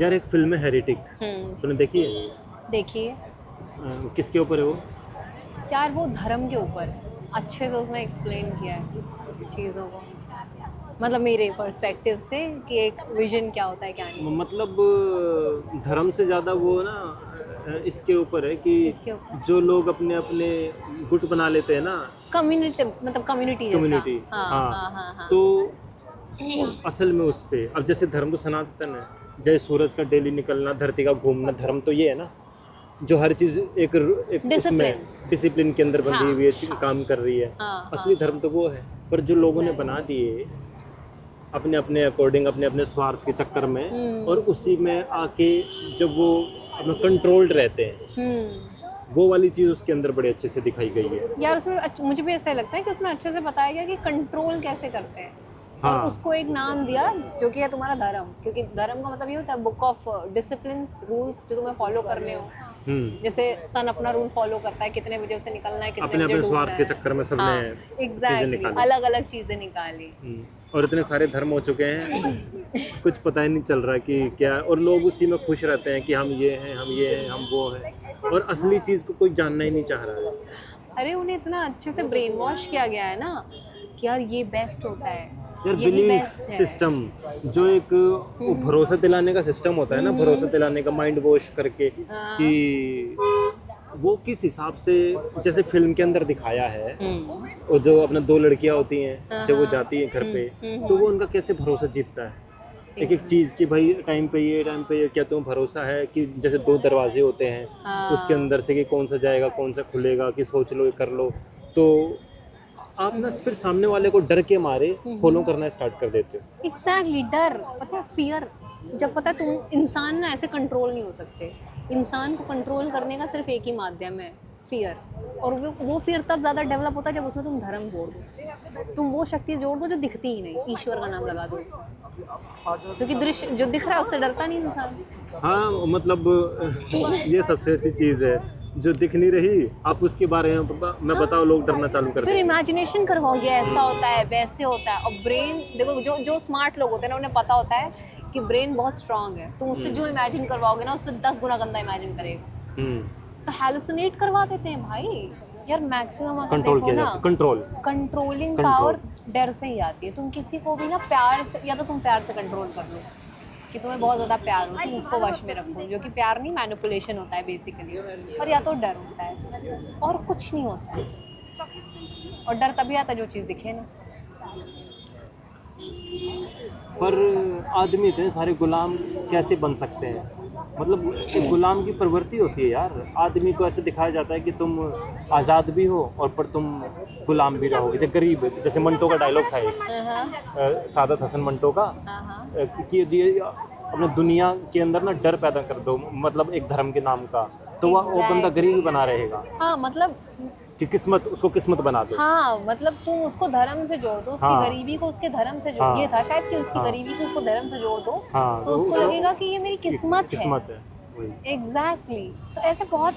यार एक फिल्म है हेरिटिक, तूने देखी है? देखिए किसके ऊपर है वो? यार, वो धर्म के ऊपर अच्छे से उसमें एक्सप्लेन किया है चीज़ों को, मतलब मेरे पर्सपेक्टिव से कि एक विजन क्या होता है क्या नहीं। मतलब धर्म से ज़्यादा वो ना इसके ऊपर है कि इसके ऊपर जो लोग अपने अपने गुट बना लेते हैं ना, कम्युनिटी, मतलब कम्युनिटी जैसा। कम्युनिटी। हाँ हाँ, हाँ हाँ हाँ। तो असल में उस पे अब जैसे धर्म तो सनातन है, जैसे सूरज का डेली निकलना, धरती का घूमना, धर्म तो ये है ना, जो हर चीज़ एक उसमें डिसिप्लिन। डिसिप्लिन के अंदर बंधी हाँ हुई है, हाँ काम कर रही है। हाँ असली हाँ। धर्म तो वो है, पर जो लोगों ने बना दिए अपने अपने अकॉर्डिंग, अपने अपने स्वार्थ के चक्कर में, और उसी में आके जब वो अपना कंट्रोल्ड रहते हैं, वो वाली चीज़ उसके अंदर बड़े अच्छे से दिखाई गई है। यार उसमें मुझे भी ऐसा लगता है कि उसमें अच्छे से बताया गया कि कंट्रोल कैसे करते हैं। और हाँ। उसको एक नाम दिया जो कि है तुम्हारा धर्म, क्योंकि धर्म का मतलब ये होता है बुक ऑफ डिसिप्लिन, रूल्स जो तुम्हें फॉलो करने हो। जैसे सन अपना रूल फॉलो करता है, कितने बजे से निकलना है, कितने अपने बजे अपने डूबना स्वार्थ के है। चक्कर में सबने हाँ चीज़ें एग्जैक्टली, निकाली। अलग अलग चीजें निकाली। और इतने सारे धर्म हो चुके हैं, कुछ पता ही नहीं चल रहा कि क्या, और लोग उसी में खुश रहते हैं कि हम ये हैं, हम ये हैं, हम वो हैं, और असली चीज़ को कोई जानना ही नहीं चाह रहा है। अरे उन्हें इतना अच्छे से ब्रेन वॉश किया गया है ना कि यार ये बेस्ट होता है, यार यही बिलीफ बेस्ट है। सिस्टम, जो एक वो भरोसा दिलाने का सिस्टम होता है ना, भरोसा दिलाने का, माइंड वॉश करके कि वो किस हिसाब से, जैसे फिल्म के अंदर दिखाया है, और जो अपना दो लड़कियां होती हैं जब वो जाती हैं घर पे, तो वो उनका कैसे भरोसा जीतता है एक एक चीज़ की, भाई टाइम पे ये, क्या तुम्हें भरोसा है कि जैसे दो दरवाजे होते हैं, उसके अंदर से कि कौन सा जाएगा कौन सा खुलेगा, कि सोच लो कर लो, तो आप ना फिर सामने वाले को डर के मारे फॉलो करना स्टार्ट कर देते हो। एग्जैक्टली, डर, पता है, फियर। जब पता है तुम इंसान ना ऐसे कंट्रोल नहीं हो सकते। इंसान को कंट्रोल करने का सिर्फ एक ही माध्यम है, फियर। और वो फियर तब ज़्यादा डेवलप होता है जब उसमें तुम धर्म जोड़ दो, तुम वो शक्ति जोड़ दो जो दिखती ही नहीं, ईश्वर का नाम लगा दो उसमें, क्योंकि दृश्य जो दिख रहा है उससे डरता नहीं इंसान। हाँ, मतलब ये सबसे अच्छी चीज़ है, जो दिख नहीं रही आप उसके बारे में मैं बताओ, लोग डरना चालू कर फिर देंगे। इमेजिनेशन करवाओगे, ऐसा होता है वैसे होता है। और ब्रेन देखो, जो जो स्मार्ट लोग होते हैं ना, उन्हें पता होता है कि ब्रेन बहुत स्ट्रांग है, तुम उससे जो इमेजिन करवाओगे ना उससे 10 गुना गंदा इमेजिन करेगा। तो हैलुसिनेट करवा देते हैं भाई। यार मैक्सिमम अगर कंट्रोल देखो किया ना, जाता, कंट्रोलिंग पावर डर से ही आती है। तुम किसी को भी ना प्यार से, या तो तुम प्यार से कंट्रोल कर लो कि तुम्हें बहुत ज़्यादा प्यार हो, तुम उसको वश में रखो, जो कि प्यार नहीं, मैनिपुलेशन होता है बेसिकली। और या तो डर होता है, और कुछ नहीं होता है। और डर तभी आता है जो चीज़ दिखे ना। पर आदमी इतने सारे गुलाम कैसे बन सकते हैं? मतलब एक गुलाम की प्रवृत्ति होती है यार, आदमी को ऐसे दिखाया जाता है कि तुम आज़ाद भी हो और पर तुम गुलाम भी रहोगे, जैसे गरीब, जैसे मंटो का डायलॉग था एक, सादत हसन मंटो का, कि अपने दुनिया के अंदर ना डर पैदा कर दो, मतलब एक धर्म के नाम का, तो वो बंदा गरीब ही बना रहेगा। हाँ मतलब कि उसको किस्मत बना दो। हाँ मतलब तुम उसको धर्म से जोड़ दो, उसकी गरीबी को उसके धर्म से जोड़, ये था शायद कि उसकी गरीबी को उसको धर्म से जोड़ दो, तो उसको लगेगा कि ये मेरी किस्मत है। एग्जैक्टली। तो ऐसे बहुत,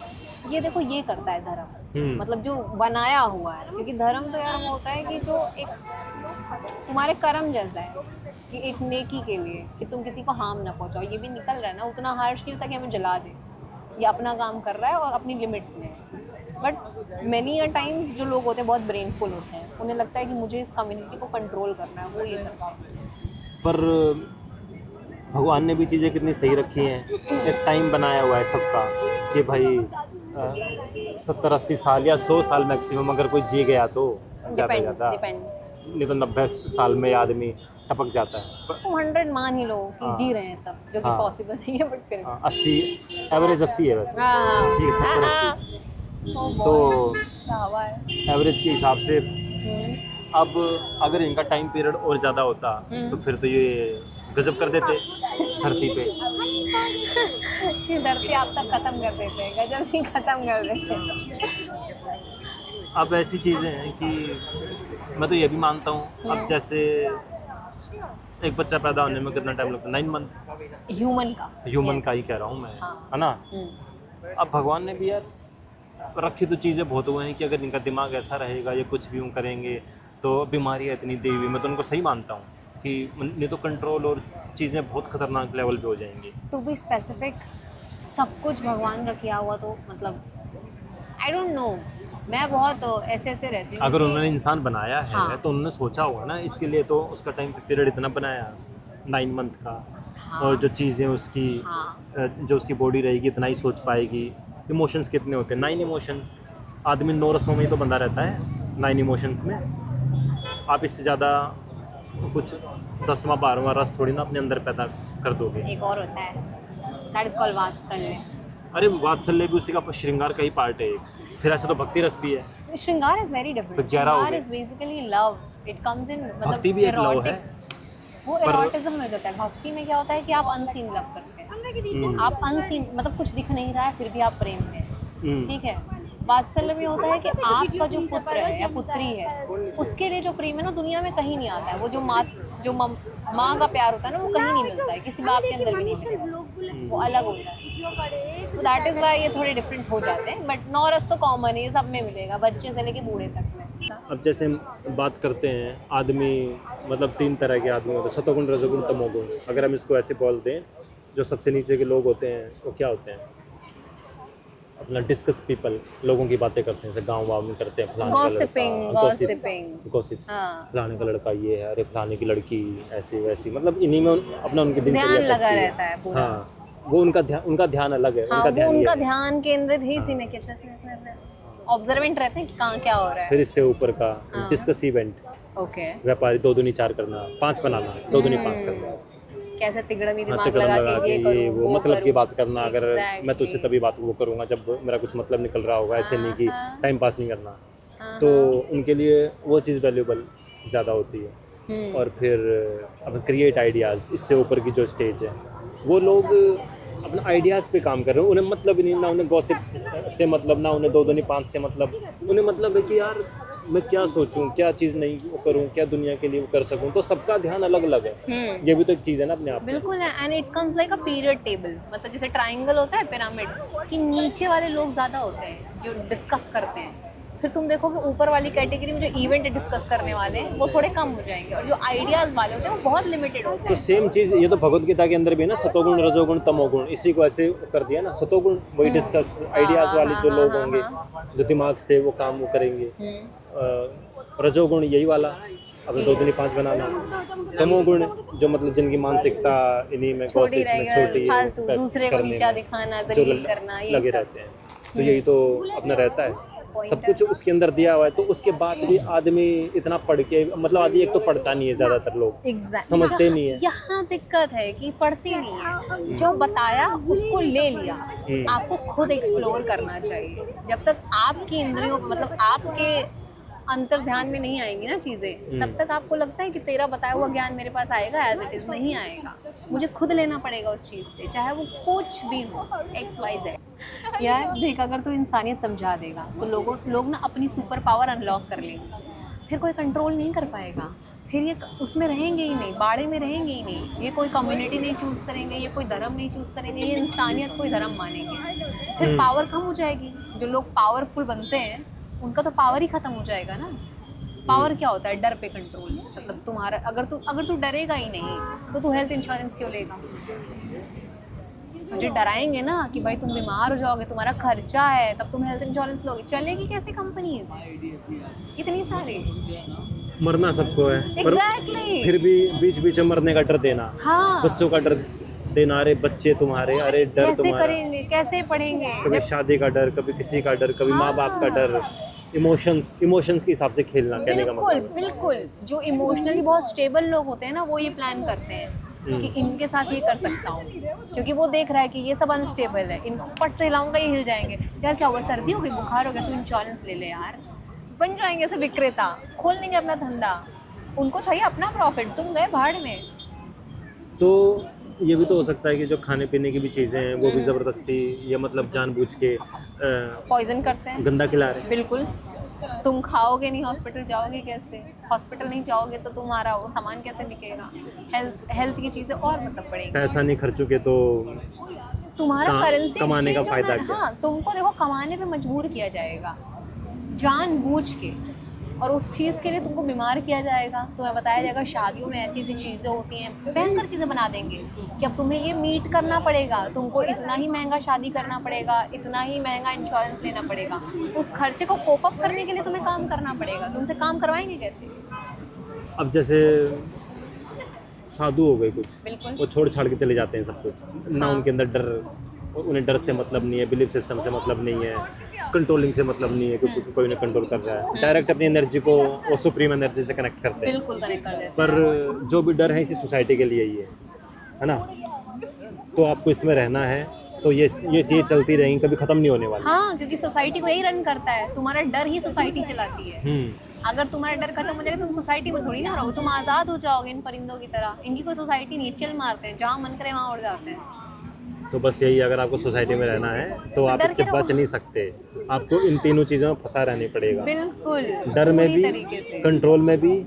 ये देखो ये करता है धर्म, मतलब जो बनाया हुआ है। क्योंकि धर्म तो यार वो होता है कि जो एक तुम्हारे कर्म जैसा है, कि एक नेकी के लिए, कि तुम किसी को हार्म ना पहुंचाओ। ये भी निकल रहा है ना, उतना हार्श नहीं होता कि हमें जला दे। ये अपना काम कर रहा है और अपनी लिमिट्स में है। बट मैनी अ टाइम्स जो लोग होते हैं बहुत ब्रेनफुल होते हैं, उन्हें लगता है कि मुझे इस कम्युनिटी को कंट्रोल करना है, वो ये करते हैं। पर भगवान ने भी चीज़ें कितनी सही रखी हैं, एक टाइम बनाया हुआ है सबका कि भाई 70-80 साल या 100 साल मैक्सिमम अगर कोई जी गया तो ज़्यादा डिपेंड्स, नहीं तो 90 साल में आदमी टपक जाता है। तो 100 मान ही लो कि जी रहे हैं सब, जो कि पॉसिबल नहीं है, बट फिर 80 एवरेज 80 है वैसे, ठीक है, 70-80 तो एवरेज के हिसाब से। अब अगर इनका टाइम पीरियड और ज़्यादा होता तो फिर तो ये गजब कर देते धरती पे। धरती आप तक खत्म कर देते हैं, गजब नहीं खत्म कर देते। अब ऐसी चीज़ें हैं कि मैं तो ये भी मानता हूँ, अब जैसे एक बच्चा पैदा होने में कितना टाइम लगता है? 9 मंथ। ह्यूमन का ही कह रहा हूँ मैं, है ना? अब भगवान ने भी यार रखी तो चीज़ें बहुत हुए हैं कि अगर इनका दिमाग ऐसा रहेगा, ये कुछ भी यूँ करेंगे तो बीमारियाँ इतनी दी हुई, मैं तो उनको सही मानता हूँ। कि नहीं तो कंट्रोल और चीज़ें बहुत खतरनाक लेवल पे हो जाएंगी। टू बी स्पेसिफिक, सब कुछ भगवान का किया हुआ तो मतलब आई डोंट नो, मैं बहुत ऐसे रहती हूँ अगर कि- उन्होंने इंसान बनाया है हाँ। तो उन्होंने सोचा होगा ना, इसके लिए तो उसका टाइम पीरियड इतना बनाया 9 मंथ का। हाँ। और जो चीज़ें उसकी हाँ। जो उसकी बॉडी रहेगी इतना ही सोच पाएगी। इमोशंस कितने होते हैं? 9 इमोशंस। आदमी 9 रसों में ही तो बंधा रहता है 9 इमोशंस में। आप इससे ज़्यादा कुछ 10वां 12वां रस थोड़ी ना अपने अंदर पैदा कर दोगे। एक और होता है, दैट इज कॉल्ड वात्सल्य। अरे वात्सल्य भी उसी का श्रृंगार का ही पार्ट है एक। फिर ऐसे तो भक्ति रस भी है। श्रृंगार इज वेरी डिफरेंट। तो 11 हो श्रृंगार गए। Is basically love, it comes in भक्ति मतलब भी एक लव है। वो पर- एरोटिज्म में होता है। भक्ति में क्या होता है कि आप अनसीन लव करते हैं, आप अनसीन मतलब कुछ दिख नहीं रहा है फिर भी आप प्रेम में, ठीक है। वात्सल्य में होता है कि आपका जो पुत्र है या पुत्री है उसके लिए जो प्रेम है ना दुनिया में कहीं नहीं आता है। वो जो माँ का प्यार होता है ना वो कहीं नहीं मिलता है, किसी बाप के अंदर भी नहीं मिलता, वो अलग होता है। तो दैट इज वाई ये थोड़े डिफरेंट हो जाते हैं। बट 9 रस तो कॉमन है, सब में मिलेगा, बच्चे से लेके बूढ़े तक में। अब जैसे हम बात करते हैं आदमी, मतलब 3 तरह के आदमी होते हैं, सतोगुण, रजोगुण, तमोगुण। अगर हम इसको ऐसे बोलते हैं, जो सबसे नीचे के लोग होते हैं वो क्या होते हैं? अपना डिस्कस पीपल, लोगों की बातें करते हैं, जैसे गाँव वाँव में करते हैं, फलाने का लड़का, गॉसिप्स, हाँ। फलाने का लड़का ये है, अरे फलाने की लड़की ऐसी वैसी, मतलब इन्हीं में अपना उनकी ध्यान दिनचर्या लगा कटती है। रहता है पूरा। हाँ, वो उनका ध्यान अलग है। हाँ, उनका वो ध्यान उनका ये है। ध्यान केंद्रित ही इसी में कि ऑब्जर्वेंट रहते हैं कि कहाँ क्या हो रहा है। फिर इससे ऊपर का हाँ। डिस्कस इवेंट, ओके, व्यापारी 2 दूनी 4 करना, 5 बनाना, 2 दूनी 5 करना। कैसे तिगड़मी हाँ, दिमाग तिकड़म लगा लगा के ये के करूँ ये वो मतलब की करूँ। बात करना। अगर मैं तो उससे Exactly. तभी बात वो करूँगा जब मेरा कुछ मतलब निकल रहा होगा, ऐसे नहीं कि हाँ। टाइम पास नहीं करना। हाँ, तो उनके लिए वो चीज़ वैल्यूबल ज़्यादा होती है। हम्म। और फिर अब क्रिएट आइडियाज़, इससे ऊपर की जो स्टेज है, वो लोग अपने आइडियाज़ पे काम कर रहे हैं। उन्हें मतलब ही नहीं, ना उन्हें गॉसिप्स से मतलब, ना उन्हें 2 दूनी 5 से मतलब। उन्हें मतलब है कि यार मैं क्या सोचूं, क्या चीज़ नहीं वो करूं, क्या दुनिया के लिए वो कर सकूं। तो सबका ध्यान अलग अलग है। ये भी तो एक चीज़ है ना अपने आप में। बिल्कुल है। And it comes like a period table, मतलब जैसे ट्राइंगल होता है पिरामिड कि नीचे वाले लोग ज़्यादा होते हैं जो डिस्कस करते हैं। फिर तुम देखोगे ऊपर वाली कैटेगरी में जो इवेंट डिस्कस करने वाले हैं वो थोड़े कम हो जाएंगे, और जो आइडियाज़ वाले होते हैं वो बहुत लिमिटेड होते तो हैं। सेम चीज़ ये तो भगवत गीता के अंदर भी है ना, सतोगुण, रजोगुण, तमोगुण। इसी को ऐसे कर दिया ना, सतोगुण वही डिस्कस आइडियाज़ वाले जो लोग होंगे, जो दिमाग से वो काम वो करेंगे। रजोगुण यही वाला, अपने 2 दूनी 5 बनाना। तमोगुण जो मतलब जिनकी मानसिकता इन्हीं में छोटी गॉसिप्स में रहेगा, छोटी फालतू है, दूसरे को करने नीचा में दिखाना, जो दलील करना, ये लगे सब। रहते हैं। तो यही तो अपना रहता है, सब कुछ उसके अंदर दिया हुआ है। तो उसके बाद भी आदमी इतना पढ़ के, मतलब आदमी एक तो पढ़ता नहीं है ज़्यादातर लोग, Exactly. समझते नहीं है। यहाँ दिक्कत है कि पढ़ते नहीं है, जो बताया उसको ले लिया। आपको खुद एक्सप्लोर करना चाहिए। जब तक आपकी इंद्रियों मतलब आपके अंतर ध्यान में नहीं आएंगी ना चीजें, तब तक आपको लगता है कि तेरा बताया हुआ ज्ञान मेरे पास आएगा, एज इट इज नहीं आएगा। मुझे खुद लेना पड़ेगा उस चीज से, चाहे वो कुछ भी हो, XYZ। यार देख, अगर तू इंसानियत समझा देगा तो लोग ना अपनी सुपर पावर अनलॉक कर लेंगे, फिर कोई कंट्रोल नहीं कर पाएगा। फिर ये उसमें रहेंगे ही नहीं, बाड़े में रहेंगे ही नहीं। ये कोई कम्युनिटी नहीं चूज़ करेंगे, ये कोई धर्म नहीं चूज़ करेंगे, ये इंसानियत कोई धर्म मानेंगे। फिर पावर कम हो जाएगी। जो लोग पावरफुल बनते हैं उनका तो पावर ही खत्म हो जाएगा ना। पावर क्या होता है? डर पे कंट्रोल। मतलब तुम्हारा अगर तू डरेगा ही नहीं तो तू हेल्थ इंश्योरेंस क्यों लेगा? तुझे डराएंगे ना कि भाई तुम बीमार हो जाओगे, तुम्हारा खर्चा है, तब तुम हेल्थ इंश्योरेंस लोगे। चलेगी कैसे कंपनीज इतनी सारी? मरना सबको है। Exactly. फिर भी बीच बीच में मरने का डर देना, हाँ, बच्चों का डर देना, अरे बच्चे तुम्हारे, अरे डर कैसे तुम्हारा। करेंगे, कैसे पढ़ेंगे? कभी शादी का डर, कभी किसी का डर, कभी माँ बाप का डर। इमोशंस के हिसाब से खेलना, कहने का बिल्कुल मतलब। बिल्कुल। जो इमोशनली बहुत स्टेबल लोग होते हैं ना, वो ये प्लान करते हैं कि इनके साथ ये कर सकता हूँ, क्योंकि वो देख रहा है कि ये सब अनस्टेबल है, इनको फट से हिलाऊंगा ये हिल जाएंगे। यार क्या हुआ, सर्दी हो गई, बुखार हो गया, तू इंश्योरेंस ले ले यार। बन जाएंगे ऐसे विक्रेता, खोल लेंगे अपना धंधा। उनको चाहिए अपना प्रॉफिट, तुम गए भाड़ में। तो ये भी तो हो सकता है कि जो खाने पीने की भी चीज़ें हैं वो भी ज़बरदस्ती या मतलब जानबूझ के पॉइजन करते हैं। गंदा खिला रहे हैं। बिल्कुल। तुम खाओगे नहीं, हॉस्पिटल जाओगे कैसे? हॉस्पिटल नहीं जाओगे तो तुम्हारा वो सामान कैसे बिकेगा? हेल्थ की चीज़ें और मतलब पड़ेगी। पैसा नहीं खर्चोगे तो तुम्हारा करेंसी कमाने का exchange फायदा होना है। क्या? हाँ, तुमको देखो कमाने पे मजबूर किया जाएगा जानबूझ के। और उस चीज़ के लिए तुमको बीमार किया जाएगा, तुम्हें बताया जाएगा शादियों में ऐसी ऐसी चीज़ें होती हैं, भयंकर चीज़ें बना देंगे कि अब तुम्हें ये मीट करना पड़ेगा, तुमको इतना ही महंगा शादी करना पड़ेगा, इतना ही महंगा इंश्योरेंस लेना पड़ेगा, उस खर्चे को कोप अप करने के लिए तुम्हें काम करना पड़ेगा। तुमसे काम करवाएंगे कैसे? अब जैसे साधु हो गए कुछ, बिल्कुल। वो छोड़ छाड़ के चले जाते हैं सब कुछ ना, हाँ। उनके अंदर डर, उन्हें डर से मतलब नहीं है, बिलीफ सिस्टम से मतलब नहीं है, कंट्रोलिंग से मतलब नहीं है, क्योंकि कोई उन्हें कंट्रोल कर रहा है। डायरेक्ट अपनी एनर्जी को वो सुप्रीम एनर्जी से कनेक्ट करते हैं। बिल्कुल कनेक्ट कर देते हैं। पर जो भी डर है इसी सोसाइटी के लिए ही है ना। तो आपको इसमें रहना है, तो ये चीज़ चलती रहेंगी, कभी ख़त्म नहीं होने वाली। हाँ, क्योंकि सोसाइटी को यही रन करता है, तुम्हारा डर ही सोसाइटी चलाती है। अगर तुम्हारा डर खत्म हो जाएगा, तुम सोसाइटी में थोड़ी ना रहो, तुम आज़ाद हो जाओगे इन परिंदों की तरह। इनकी कोई सोसाइटी नहीं है, चिल मारते हैं, जहाँ मन करे वहाँ उड़ जाते हैं। तो बस यही, अगर आपको सोसाइटी में रहना है तो आप डर इससे के रहो। बच नहीं सकते, आपको इन तीनों चीज़ों में फंसा रहना पड़ेगा। बिल्कुल, डर में पूरी भी, तरीके से, कंट्रोल में भी,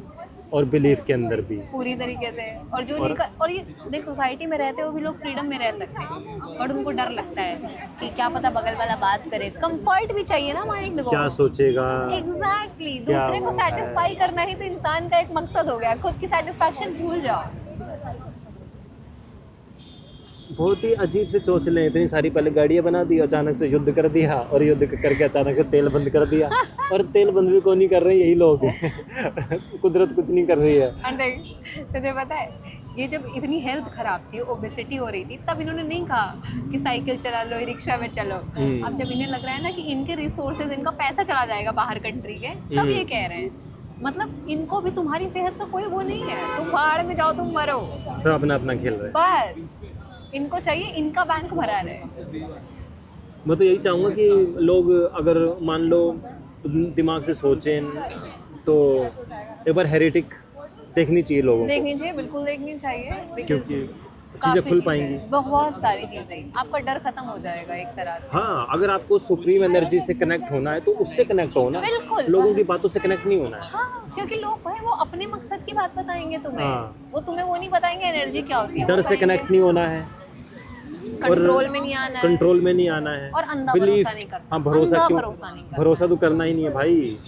और बिलीफ के अंदर भी पूरी तरीके से। और जो और ये देख, सोसाइटी में रहते हुए भी लोग फ्रीडम में रह सकते हैं, और उनको डर लगता है कि क्या पता बगल वाला बात करे। कंफर्ट भी चाहिए ना माइंड को, क्या सोचेगा। एग्जैक्टली, दूसरे को सेटिस्फाई करना ही तो इंसान का एक मकसद हो गया। खुद की सेटिस्फैक्शन भूल जाओ। बहुत ही अजीब से चोचले, इतनी सारी पहले गाड़ियाँ बना दी, अचानक से युद्ध कर दिया, और युद्ध करके अचानक से तेल बंद कर दिया। और तेल बंद भी कौन नहीं कर रहे, यही लोग कुदरत कुछ नहीं कर रही है। और देख, तुझे पता है, ये जब इतनी हेल्थ खराब थी, ओबेसिटी हो रही थी, तब इन्होंने नहीं कहा कि साइकिल चला लो, रिक्शा में चलो। अब जब इन्हें लग रहा है ना कि इनके रिसोर्सेज, इनका पैसा चला जाएगा बाहर कंट्री के, तब ये कह रहे हैं। मतलब इनको भी तुम्हारी सेहत का कोई वो नहीं है, तुम बाहर में जाओ, तुम मरो, सब अपना अपना खेल रहे हैं। बस इनको चाहिए इनका बैंक भरा रहे। मैं तो यही चाहूँगा कि लोग अगर मान लो दिमाग से सोचें तो एक बार हेरेटिक देखनी चाहिए लोगों को। देखनी चाहिए, बिल्कुल देखनी चाहिए, क्योंकि चीज़ें खुल पाएंगी, बहुत सारी चीज़ें, आपका डर खत्म हो जाएगा एक तरह से। हाँ, अगर आपको सुप्रीम एनर्जी से कनेक्ट होना है तो उससे कनेक्ट होना, बिल्कुल, लोगों की बातों से कनेक्ट नहीं होना है। हाँ, क्योंकि लोग भाई वो अपने मकसद की बात बताएंगे तुम्हें। हाँ। वो तुम्हें वो नहीं बताएंगे एनर्जी क्या होती है। डर से कनेक्ट नहीं होना है, कंट्रोल में नहीं आना है, कंट्रोल में नहीं आना है, और अंधा बिलीफ, भरोसा नहीं करना। हाँ, भरोसा अंधा क्यों, भरोसा नहीं करना। भरोसा तो करना ही नहीं है भाई।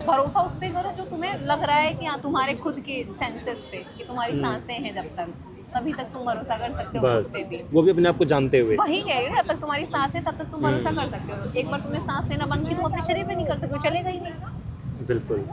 भरोसा उस पे करो जो तुम्हें लग रहा है कि हाँ, तुम्हारे खुद के सेंसेस पे, कि तुम्हारी सांसें हैं, जब तक तभी तक तुम भरोसा कर सकते हो खुद बस पे भी। वो भी अपने आप को जानते हुए। वही कह रही हूँ, जब तक तुम्हारी सांसें, तब तक तुम भरोसा कर सकते हो। एक बार तुमने सांस लेना बंद की, तुम अपने शरीर पे नहीं कर सकते हो, चलेगा ही नहीं। बिल्कुल।